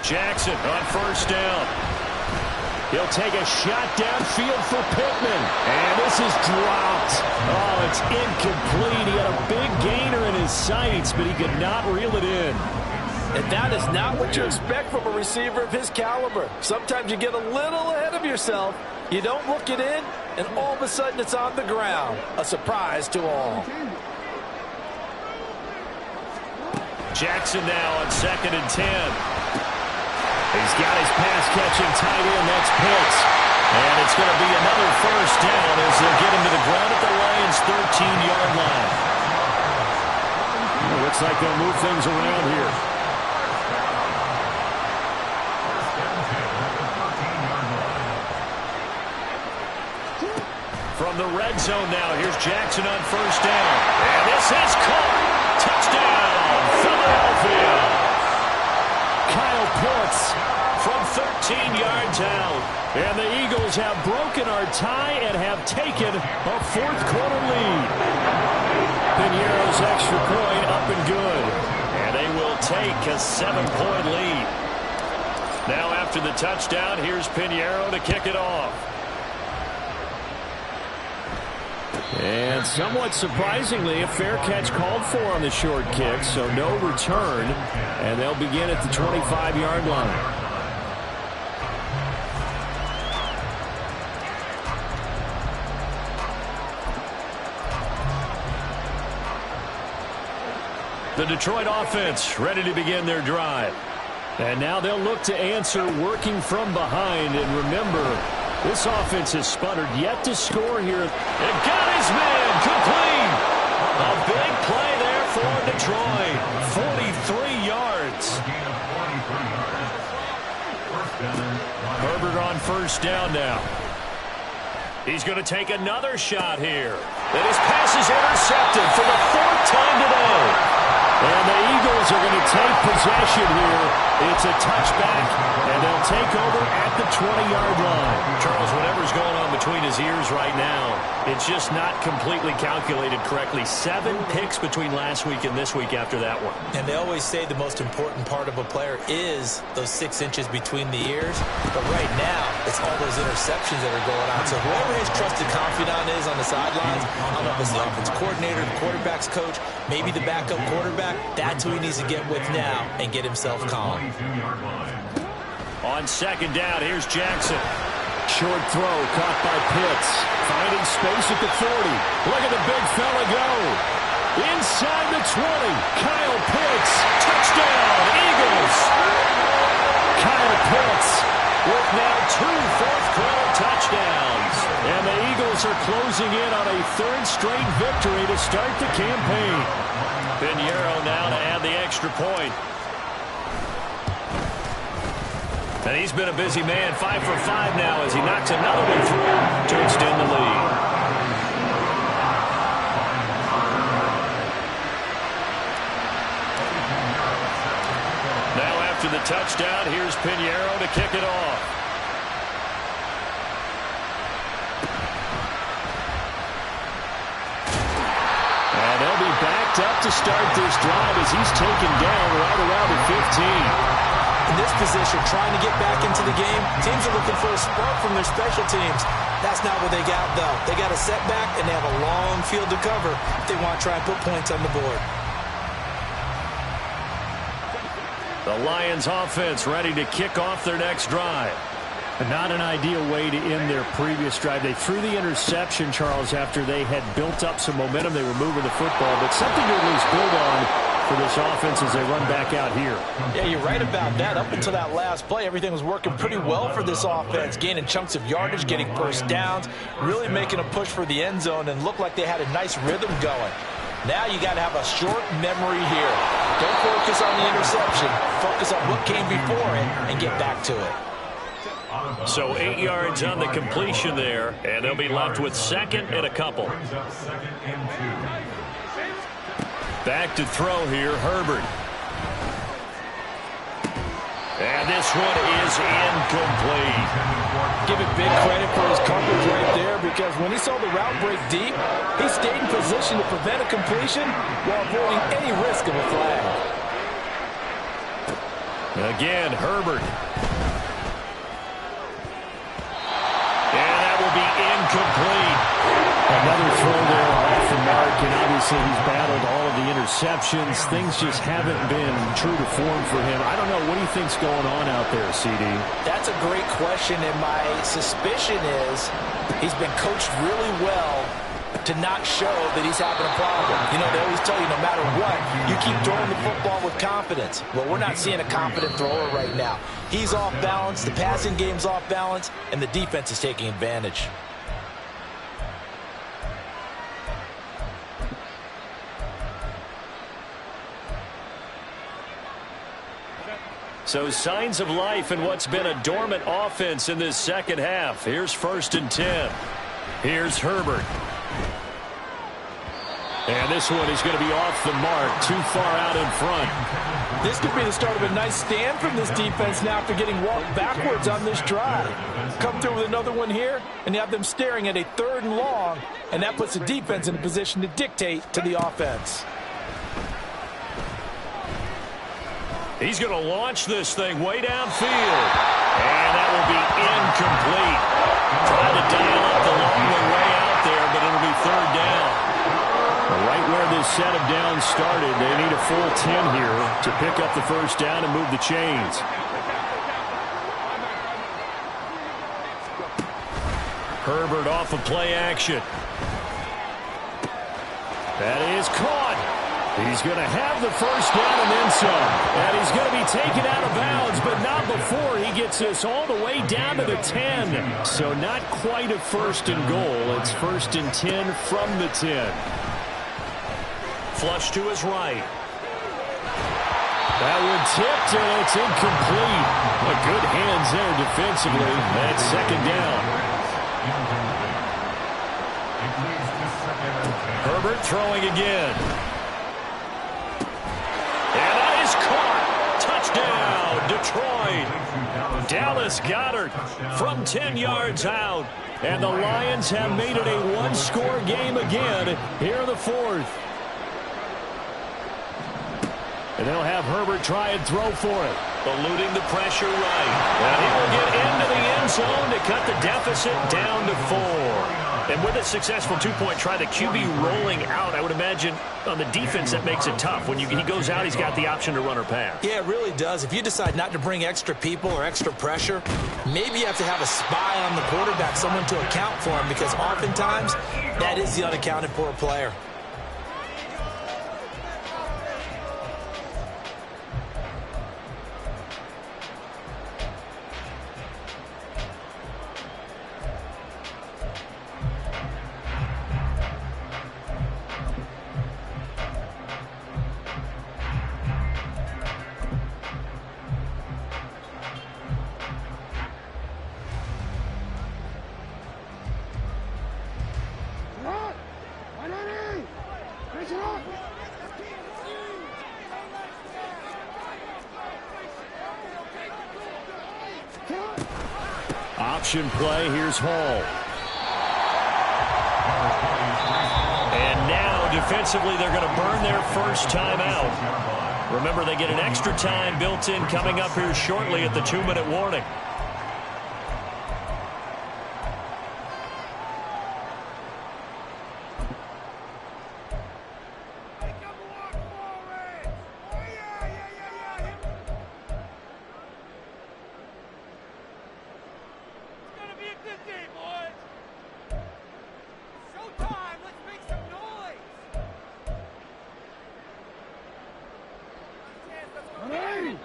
Jackson on first down. He'll take a shot downfield for Pittman. And this is dropped. Oh, it's incomplete. He had a big gainer in his sights, but he could not reel it in. And that is not what you expect from a receiver of his caliber. Sometimes you get a little ahead of yourself. You don't look it in, and all of a sudden it's on the ground. A surprise to all. Jackson now on 2nd and 10. He's got his pass-catching tight end. That's Pitts. And it's going to be another first down as they'll get him to the ground at the Lions' 13-yard line. Looks like they'll move things around here. From the red zone now, here's Jackson on first down. And this is caught. Touchdown, Philadelphia. Kyle Pitts from 13 yards out. And the Eagles have broken our tie and have taken a fourth-quarter lead. Piñeiro's extra point up and good. And they will take a 7-point lead. Now after the touchdown, here's Piñeiro to kick it off. And somewhat surprisingly, a fair catch called for on the short kick, so no return. And they'll begin at the 25-yard line. The Detroit offense ready to begin their drive. And now they'll look to answer working from behind. And remember, this offense has sputtered yet to score here. It got his man complete. A big play there for Detroit. 43 yards. Herbert on first down now. He's going to take another shot here. And his pass is intercepted for the fourth time today. And the Eagles are going to take possession here. It's a touchback, and they'll take over at the 20-yard line. Charles, whatever's going on between his ears right now, it's just not completely calculated correctly. 7 picks between last week and this week after that one. And they always say the most important part of a player is those 6 inches between the ears. But right now, it's all those interceptions that are going on. So whoever his trusted confidant is on the sidelines, I don't know if it's the offense coordinator, the quarterback's coach, maybe the backup quarterback, that's who he needs to get with now and get himself calm. On second down, here's Jackson. Short throw caught by Pitts. Finding space at the 40. Look at the big fella go. Inside the 20. Kyle Pitts. Touchdown, Eagles. Kyle Pitts with now 2 fourth-quarter touchdowns. And the Eagles are closing in on a 3rd straight victory to start the campaign. Piñeiro now to add the extra point. And he's been a busy man, 5 for 5 now as he knocks another one through to extend the lead. Now after the touchdown, here's Piñeiro to kick it off. And they'll be backed up to start this drive as he's taken down right around the 15. In this position, trying to get back into the game, teams are looking for a spark from their special teams. That's not what they got, though. They got a setback, and they have a long field to cover if they want to try and put points on the board. The Lions offense ready to kick off their next drive. Not an ideal way to end their previous drive. They threw the interception, Charles, after they had built up some momentum. They were moving the football, but something to at least build on for this offense as they run back out here. Yeah, you're right about that. Up until that last play, everything was working pretty well for this offense, gaining chunks of yardage, getting first downs, really making a push for the end zone, and looked like they had a nice rhythm going. Now you got to have a short memory here. Don't focus on the interception. Focus on what came before it and get back to it. So 8 yards on the completion there, and they'll be left with 2nd and a couple. Back to throw here, Herbert. And this one is incomplete. Give it big credit for his coverage right there, because when he saw the route break deep, he stayed in position to prevent a completion while avoiding any risk of a flag. Again, Herbert. And that will be incomplete. Another throw there off the mark, and obviously he's battled all of the interceptions. Things just haven't been true to form for him. I don't know. What do you think's going on out there, CD? That's a great question, and my suspicion is he's been coached really well to not show that he's having a problem. You know, they always tell you no matter what, you keep throwing the football with confidence. Well, we're not seeing a confident thrower right now. He's off balance, the passing game's off balance, and the defense is taking advantage. So signs of life in what's been a dormant offense in this second half. Here's 1st and 10. Here's Herbert. And this one is going to be off the mark, too far out in front. This could be the start of a nice stand from this defense now after getting walked backwards on this drive. Come through with another one here, and you have them staring at a 3rd and long, and that puts the defense in a position to dictate to the offense. He's going to launch this thing way downfield. And that will be incomplete. Trying to dial up the long way out there, but it'll be 3rd down. Right where this set of downs started, they need a full 10 here to pick up the 1st down and move the chains. Herbert off of play action. That is caught. He's going to have the 1st down and then some. And he's going to be taken out of bounds, but not before he gets this all the way down to the 10. So not quite a 1st and goal. It's 1st and 10 from the 10. Flush to his right. That one tipped, and it's incomplete. A good hands there defensively. That's 2nd down. Herbert throwing again. And that is caught. Touchdown, Detroit. Dallas Goedert from 10 yards out. And the Lions have made it a one-score game again here in the 4th. And they'll have Herbert try and throw for it. Eluding the pressure right. And he will get into the end zone to cut the deficit down to 4. And with a successful 2-point try, the QB rolling out, I would imagine on the defense that makes it tough. When he goes out, he's got the option to run or pass. Yeah, it really does. If you decide not to bring extra people or extra pressure, maybe you have to have a spy on the quarterback, someone to account for him, because oftentimes that is the unaccounted for player. Option play, here's Hall. And now, defensively, they're going to burn their 1st time out. Remember, they get an extra time built in coming up here shortly at the 2-minute warning.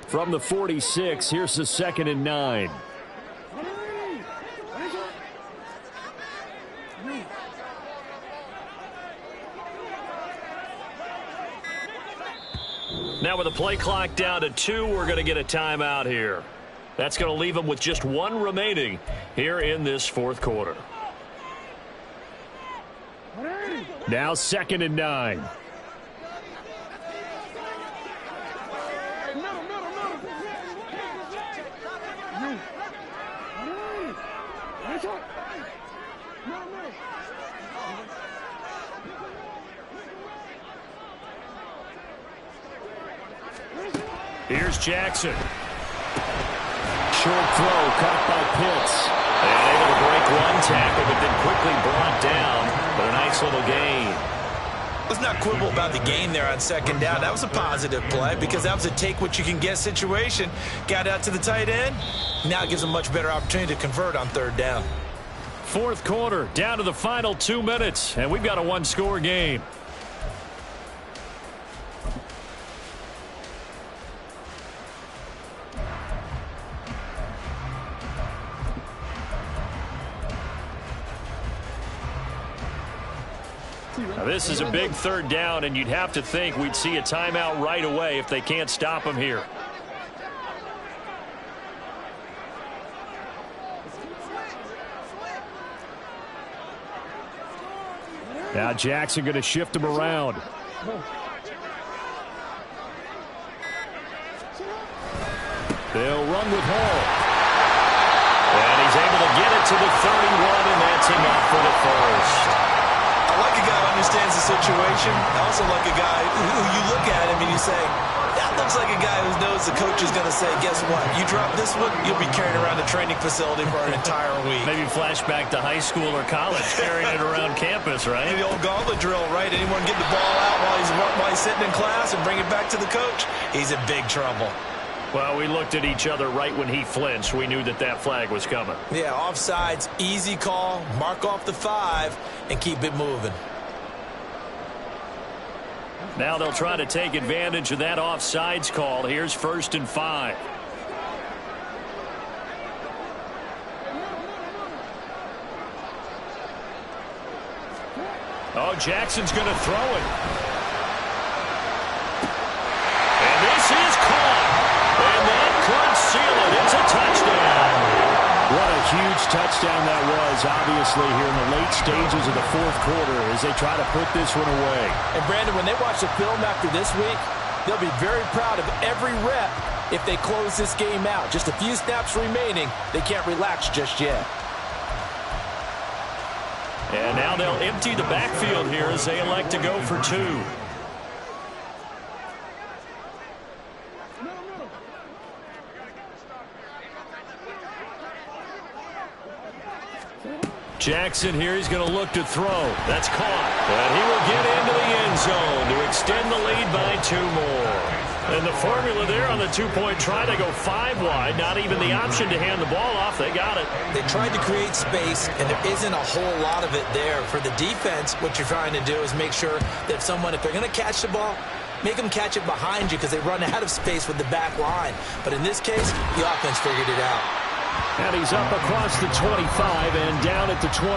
From the 46, here's the 2nd and 9. Now with the play clock down to 2, we're going to get a timeout here. That's going to leave them with just 1 remaining here in this 4th quarter. Now 2nd and 9. Here's Jackson. Short throw caught by Pitts. And able to break 1 tackle, but then quickly brought down. But a nice little gain. Let's not quibble about the gain there on 2nd down. That was a positive play because that was a take-what-you-can-get situation. Got out to the tight end. Now it gives them a much better opportunity to convert on 3rd down. 4th quarter, down to the final 2 minutes, and we've got a one-score game. Now this is a big 3rd down, and you'd have to think we'd see a timeout right away if they can't stop them here. Now Jackson going to shift him around. They'll run with Hall. And he's able to get it to the 31, and that's enough for the first. I like a guy who understands the situation. I also like a guy who you look at him and you say, that looks like a guy who knows the coach is going to say, guess what? You drop this one, you'll be carrying around the training facility for an entire week. Maybe flashback to high school or college, carrying it around campus, right? The old gauntlet drill, right? Anyone get the ball out while he's sitting in class and bring it back to the coach? He's in big trouble. Well, we looked at each other right when he flinched. We knew that that flag was coming. Yeah, offsides, easy call, mark off the 5, and keep it moving. Now they'll try to take advantage of that offsides call. Here's 1st and 5. Oh, Jackson's going to throw it. And this is caught. And that could seal it. It's a touchdown. What a huge touchdown that was, obviously, here in the late stages of the 4th quarter as they try to put this one away. And, Brandon, when they watch the film after this week, they'll be very proud of every rep if they close this game out. Just a few snaps remaining. They can't relax just yet. And now they'll empty the backfield here as they elect to go for 2. Jackson here, he's going to look to throw. That's caught. And he will get into the end zone to extend the lead by 2 more. And the formula there on the 2-point try to go 5 wide. Not even the option to hand the ball off. They got it. They tried to create space, and there isn't a whole lot of it there. For the defense, what you're trying to do is make sure that if they're going to catch the ball, make them catch it behind you because they run out of space with the back line. But in this case, the offense figured it out. And he's up across the 25 and down at the 28.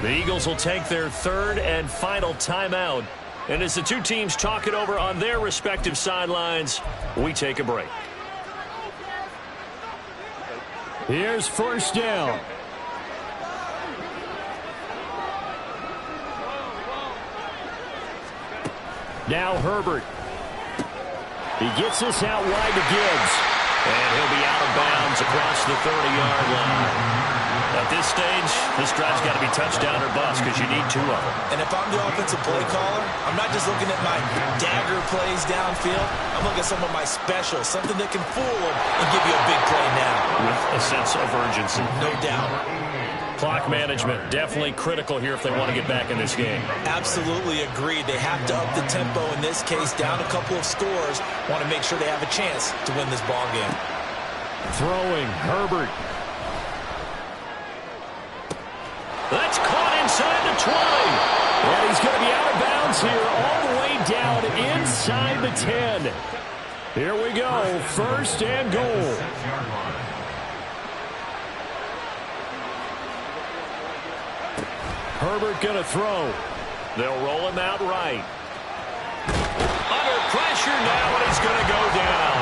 The Eagles will take their 3rd and final timeout. And as the 2 teams talk it over on their respective sidelines, we take a break. Here's 1st down. Now Herbert. He gets this out wide to Gibbs. And he'll be out of bounds across the 30-yard line. At this stage, this drive's got to be touchdown or bust because you need 2 of them. And if I'm the offensive play caller, I'm not just looking at my dagger plays downfield. I'm looking at some of my specials, something that can fool them and give you a big play now. With a sense of urgency. No doubt. Clock management, definitely critical here if they want to get back in this game. Absolutely agreed. They have to up the tempo in this case, down a couple of scores. Want to make sure they have a chance to win this ball game. Throwing, Herbert. That's caught inside the 20. And he's going to be out of bounds here all the way down inside the 10. Here we go, 1st and goal. Herbert going to throw. They'll roll him out right. Under pressure now, and he's going to go down.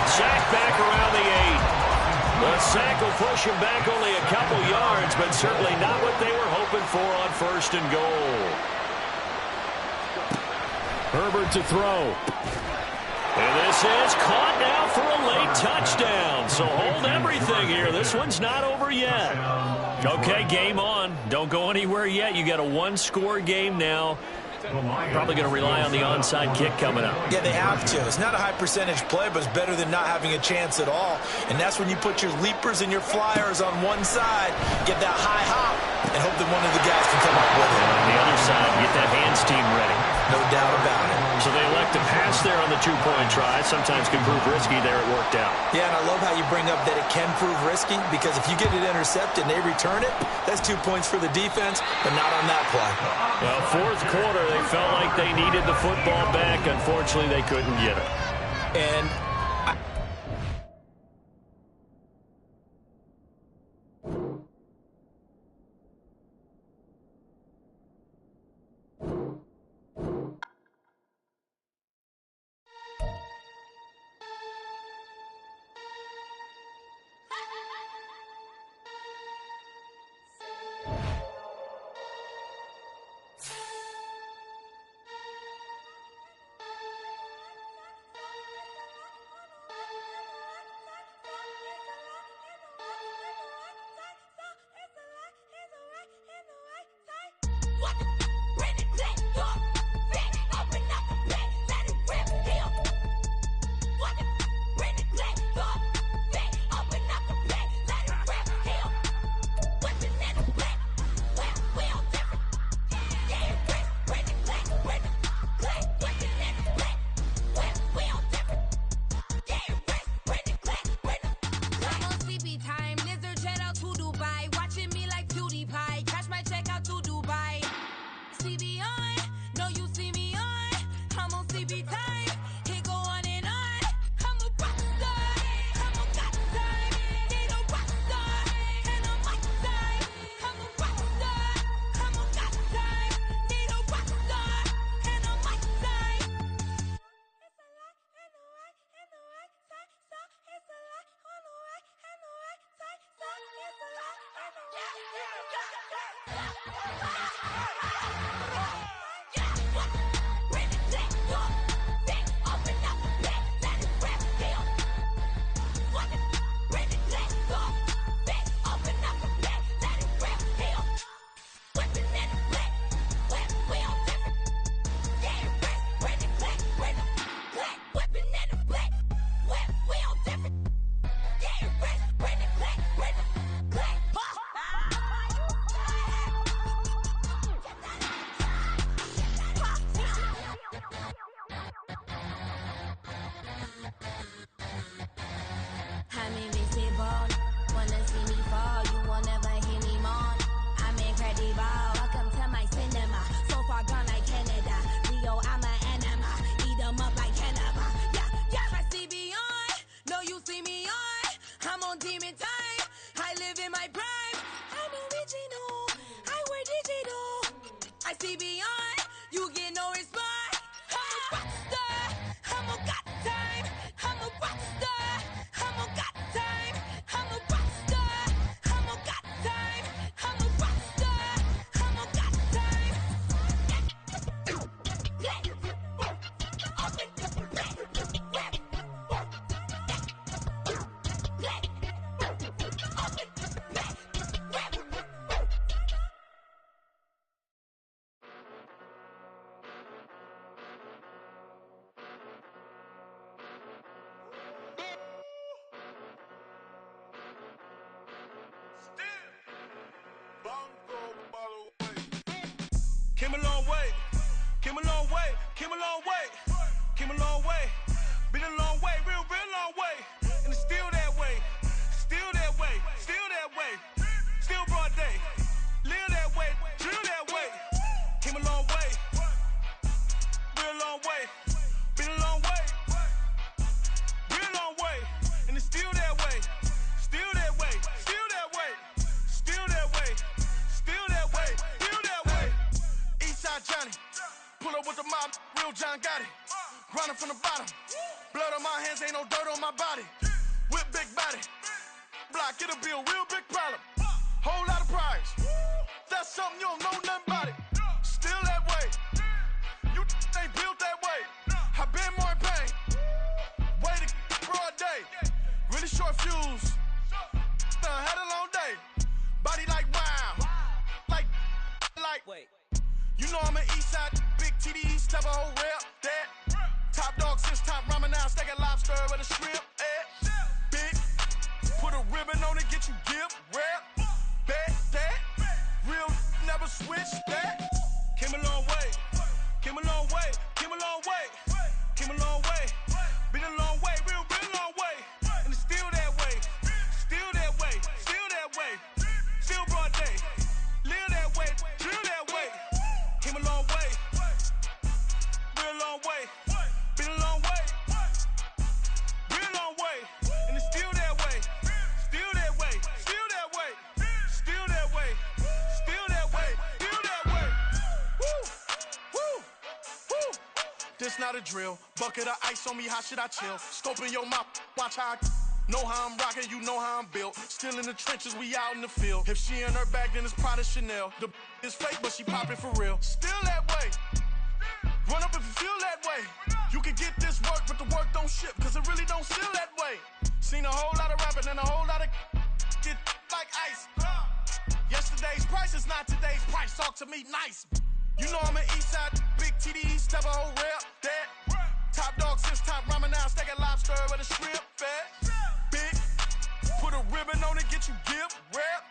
Sacked back around the 8. The sack will push him back only a couple yards, but certainly not what they were hoping for on 1st and goal. Herbert to throw. And this is caught now for a late touchdown. So hold everything here. This one's not over yet. Okay, game on. Don't go anywhere yet. You got a 1-score game now. Probably going to rely on the onside kick coming up. Yeah, they have to. It's not a high percentage play, but it's better than not having a chance at all. And that's when you put your leapers and your flyers on one side, get that high hop, and hope that one of the guys can come up with it. And on the other side, get that hands team ready. No doubt about it. So they elect to pass there on the 2-point try. Sometimes can prove risky. There it worked out. Yeah, and I love how you bring up that it can prove risky, because if you get it intercepted and they return it, that's 2 points for the defense, but not on that play. Well, 4th quarter, they felt like they needed the football back. Unfortunately, they couldn't get it. And Came a long way, came a long way, came a long way, came a long way, been a long way, real long way, and it's still that way, still that way, still that way, still broad day, live that way, drill that way, came a long way, real long way, been a long way, real long way, and it's still that way, still that way, still that way, still that way, still that way, still that way. Eastside Johnny, pull up with the mob, real John got it. Grinding from the bottom, blood on my hands, ain't no dirt on my body. Whip big body, block, get a bill, real big problem. Whole lot of prize, that's something you don't know nothing about it. Still that way, you ain't built that way. I been more in pain, way to broad day. Really short fuse, had a long day. Body like wow, like. Wait. You know I'm an east side, big TDE, step a whole rep, that. Top dog since top ramen now, stack a lobster with a shrimp, big, put a ribbon on it, get you give, rep, bet, that. Real never switch, that. Came a long way, came a long way, came a long way, came a long way. Been a long way, real long way. And it's still that way, still that way, still that way. Still broad day, live that way, drill that way. Came a long way, real long way. Been a long way, real long way. And it's still that way, still that way, still that way, still that way, still that way, still that way. Woo, woo, woo. This not a drill. Bucket of ice on me, how should I chill? Scoping your mouth, watch how I know how I'm rocking, you know how I'm built. Still in the trenches, we out in the field. If she in her bag, then it's Prada Chanel. The is fake, but she poppin' for real. Still that way. Run up if you feel that way. You can get this work, but the work don't ship, cause it really don't feel that way. Seen a whole lot of rapping and a whole lot of get like ice. Yesterday's prices not today's price. Talk to me nice. You know I'm an east side, big TDE, step a whole rep. That top dog since top ramen now, steak and lobster with a shrimp. Fat, big, put a ribbon on it, get you gift, rep.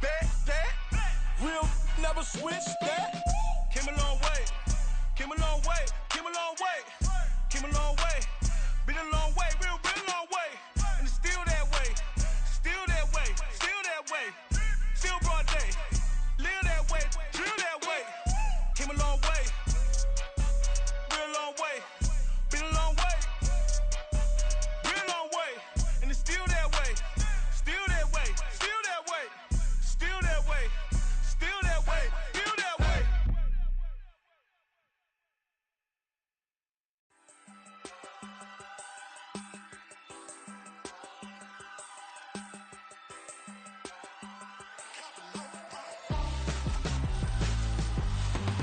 Back that, real never switch that. Came a long way, came a long way, came a long way, came a long way. Been a long way, real long way. And it's still that way, still that way, still that way. Still broad day, live that way, drill that way. Came a long way, real long way. Been a long way, real long way. And it's still that way, still that way, still that way, still that way, still that way, still that way.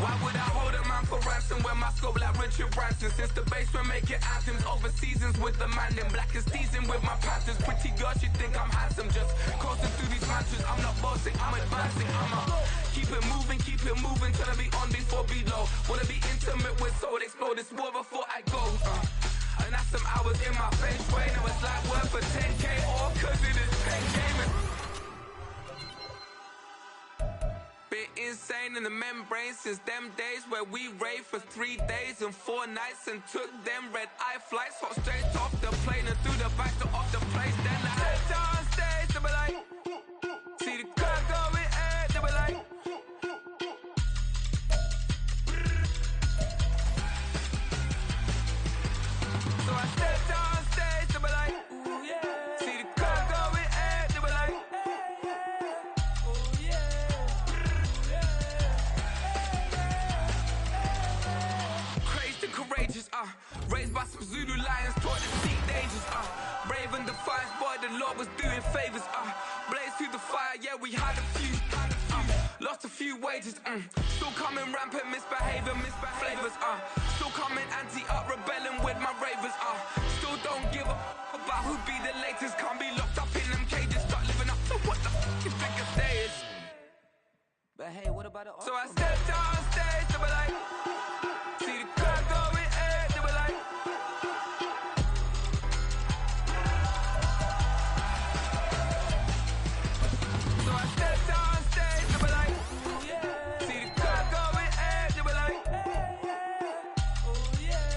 Why would I hold a man for ransom when my scope like Richard Branson? Since the basement making anthems over seasons with the man in black is teasing with my panthers. Pretty girl, she think I'm handsome. Just coasting through these mansions. I'm not bossing, I'm advancing. Keep it moving till I be on before below. Wanna be intimate with soul, explode this war before I go. And that's some hours in my bench way. Now it's like work for 10K all cause it is 10K. Been insane in the membrane since them days where we raved for 3 days and 4 nights and took them red-eye flights. Hot straight off the plane and through the back door of the place. Then I head on stage, they be like, see the crowd going air, they be like, so I stepped on stage, they be like, ooh yeah. See the crowd going air, they be like, oh yeah. Crazed and courageous, raised by some Zulu lions, taught to seek dangers, brave and defiant, boy, the Lord was doing favors, blaze through the fire, yeah, we had a few, lost a few wages, still coming rampant, misbehaving, flavors, still coming anti-up, rebelling with my ravers, still don't give a about who be the latest, can't be locked up in them cages, start living up to what the you think a day is. But hey, what about the so I stepped on stage, they be like, see the crowd going air, they be like, so I stepped on stage, they be like, oh yeah. See the crowd going air, they be like, oh yeah.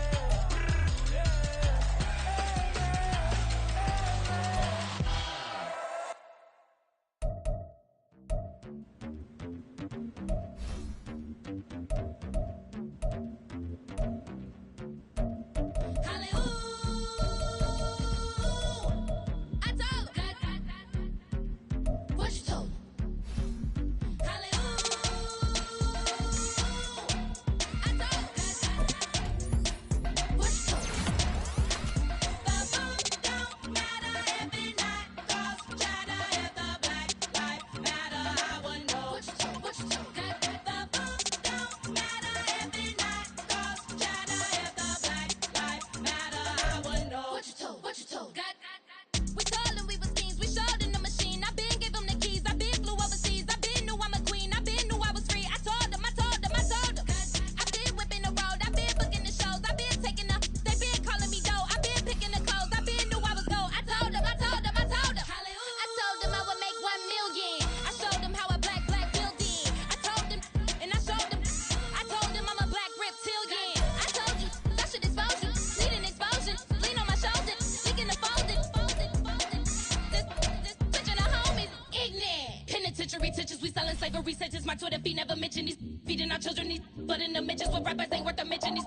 Slavery sentences, my Twitter feed never mention these feeding our children these, but in the mentions what rappers ain't worth a mention these.